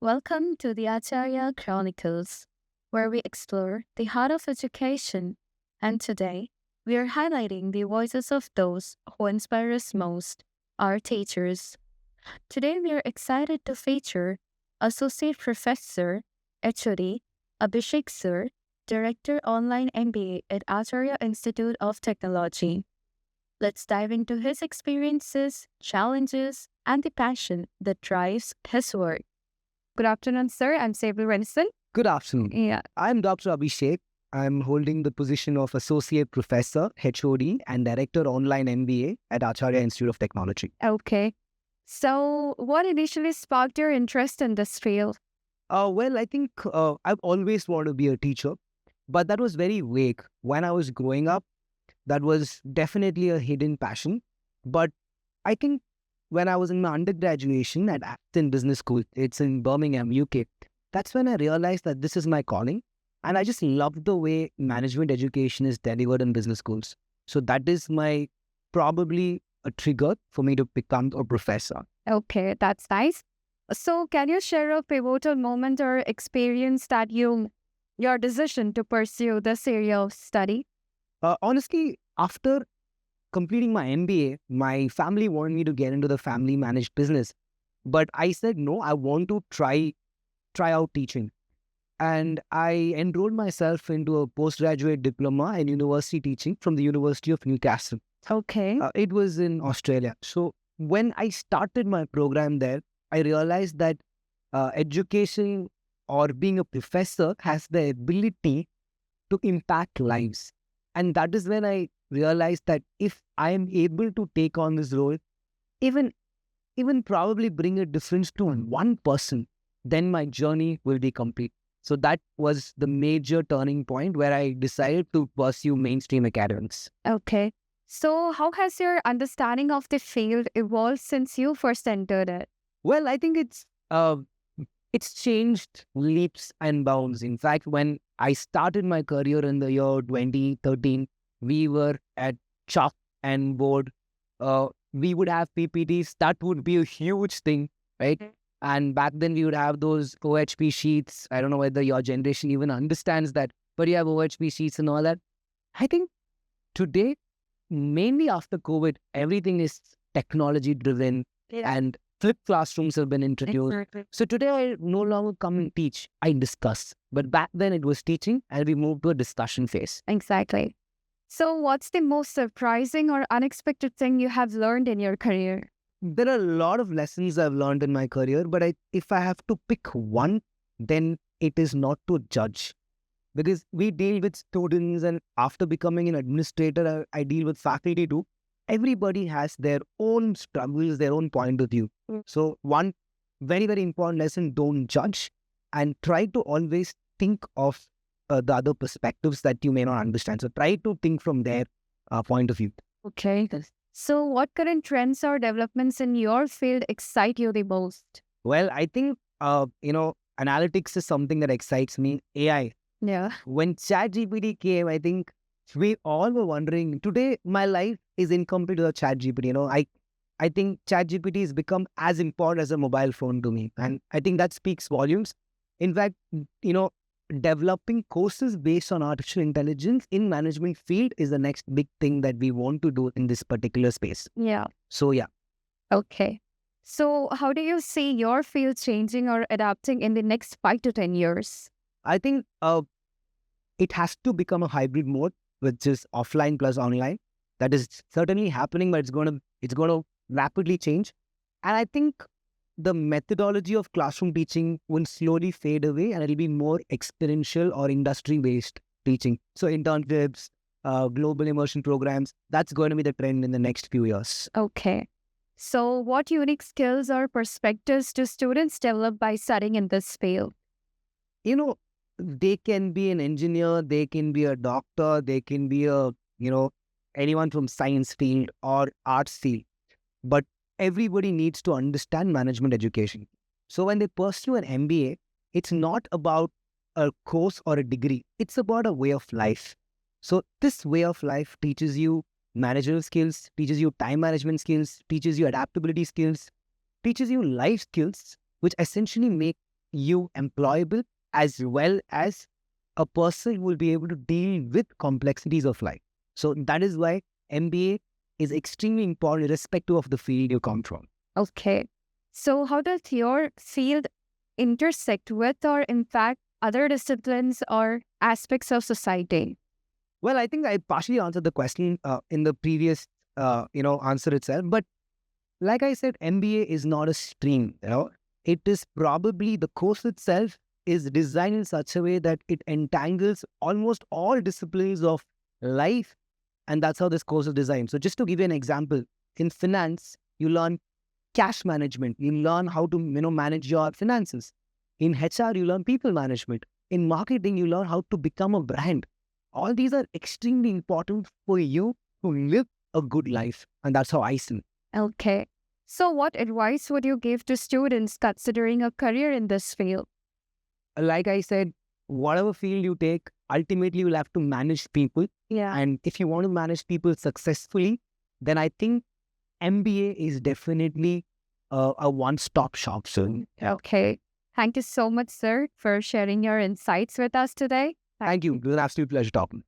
Welcome to the Acharya Chronicles, where we explore the heart of education. And today, we are highlighting the voices of those who inspire us most, our teachers. Today, we are excited to feature Associate Professor HOD Abhishek Sir, Director Online MBA at Acharya Institute of Technology. Let's dive into his experiences, challenges, and the passion that drives his work. Good afternoon, sir. I'm Sable Renison. Good afternoon. Yeah. I'm Dr. Abhishek. I'm holding the position of Associate Professor, HOD, and Director Online MBA at Acharya Institute of Technology. Okay. So, what initially sparked your interest in this field? I think I've always wanted to be a teacher, but that was very vague. When I was growing up, that was definitely a hidden passion. But I think when I was in my undergraduation at Acton Business School, it's in Birmingham, UK, that's when I realized that this is my calling. And I just love the way management education is delivered in business schools. So that is my probably a trigger for me to become a professor. Okay, that's nice. So, can you share a pivotal moment or experience that your decision to pursue this area of study? Honestly, after completing my MBA, my family wanted me to get into the family managed business. But I said, no, I want to try out teaching. And I enrolled myself into a postgraduate diploma in university teaching from the University of Newcastle. Okay. It was in Australia. So when I started my program there, I realized that education or being a professor has the ability to impact lives. And that is when I realized that if I am able to take on this role, even probably bring a difference to one person, then my journey will be complete. So that was the major turning point where I decided to pursue mainstream academics. Okay. So, how has your understanding of the field evolved since you first entered it? Well, I think it's changed leaps and bounds. In fact, when I started my career in the year 2013, we were at chalk and board. We would have PPTs. That would be a huge thing, right? And back then we would have those OHP sheets. I don't know whether your generation even understands that, but you have OHP sheets and all that. I think today, mainly after COVID, everything is technology driven and flipped classrooms have been introduced. Exactly. So today I no longer come and teach, I discuss. But back then it was teaching and we moved to a discussion phase. Exactly. So, what's the most surprising or unexpected thing you have learned in your career? There are a lot of lessons I've learned in my career, but if I have to pick one, then it is not to judge. Because we deal with students, and after becoming an administrator, I deal with faculty too. Everybody has their own struggles, their own point of view. So one very, very important lesson, don't judge and try to always think of the other perspectives that you may not understand. So try to think from their point of view. Okay. So, what current trends or developments in your field excite you the most? Well, I think, analytics is something that excites me. AI. Yeah. When ChatGPT came, I think we all were wondering, today my life is incomplete without ChatGPT. I think ChatGPT has become as important as a mobile phone to me. And I think that speaks volumes. In fact, developing courses based on artificial intelligence in management field is the next big thing that we want to do in this particular space. Yeah. So, yeah. Okay. So, how do you see your field changing or adapting in the next 5 to 10 years? I think it has to become a hybrid mode, which is offline plus online. That is certainly happening, but it's going to rapidly change. And I think the methodology of classroom teaching will slowly fade away, and it'll be more experiential or industry-based teaching. So internships, global immersion programs, that's going to be the trend in the next few years. Okay. So, what unique skills or perspectives do students develop by studying in this field? They can be an engineer, they can be a doctor, they can be anyone from science field or arts field. But everybody needs to understand management education. So when they pursue an MBA, it's not about a course or a degree. It's about a way of life. So this way of life teaches you managerial skills, teaches you time management skills, teaches you adaptability skills, teaches you life skills, which essentially make you employable as well as a person who will be able to deal with complexities of life. So that is why MBA is extremely important irrespective of the field you come from. Okay. So how does your field intersect with or impact other disciplines or aspects of society? Well, I think I partially answered the question in the previous, answer itself. But like I said, MBA is not a stream. It is probably the course itself is designed in such a way that it entangles almost all disciplines of life, and that's how this course is designed. So, just to give you an example, in finance, you learn cash management. You learn how to manage your finances. In HR, you learn people management. In marketing, you learn how to become a brand. All these are extremely important for you to live a good life, and that's how I see it. Okay. So what advice would you give to students considering a career in this field? Like I said, whatever field you take, ultimately you'll have to manage people. Yeah. And if you want to manage people successfully, then I think MBA is definitely a one-stop shop. So, Okay. Thank you so much, sir, for sharing your insights with us today. thank you. It was an absolute pleasure talking.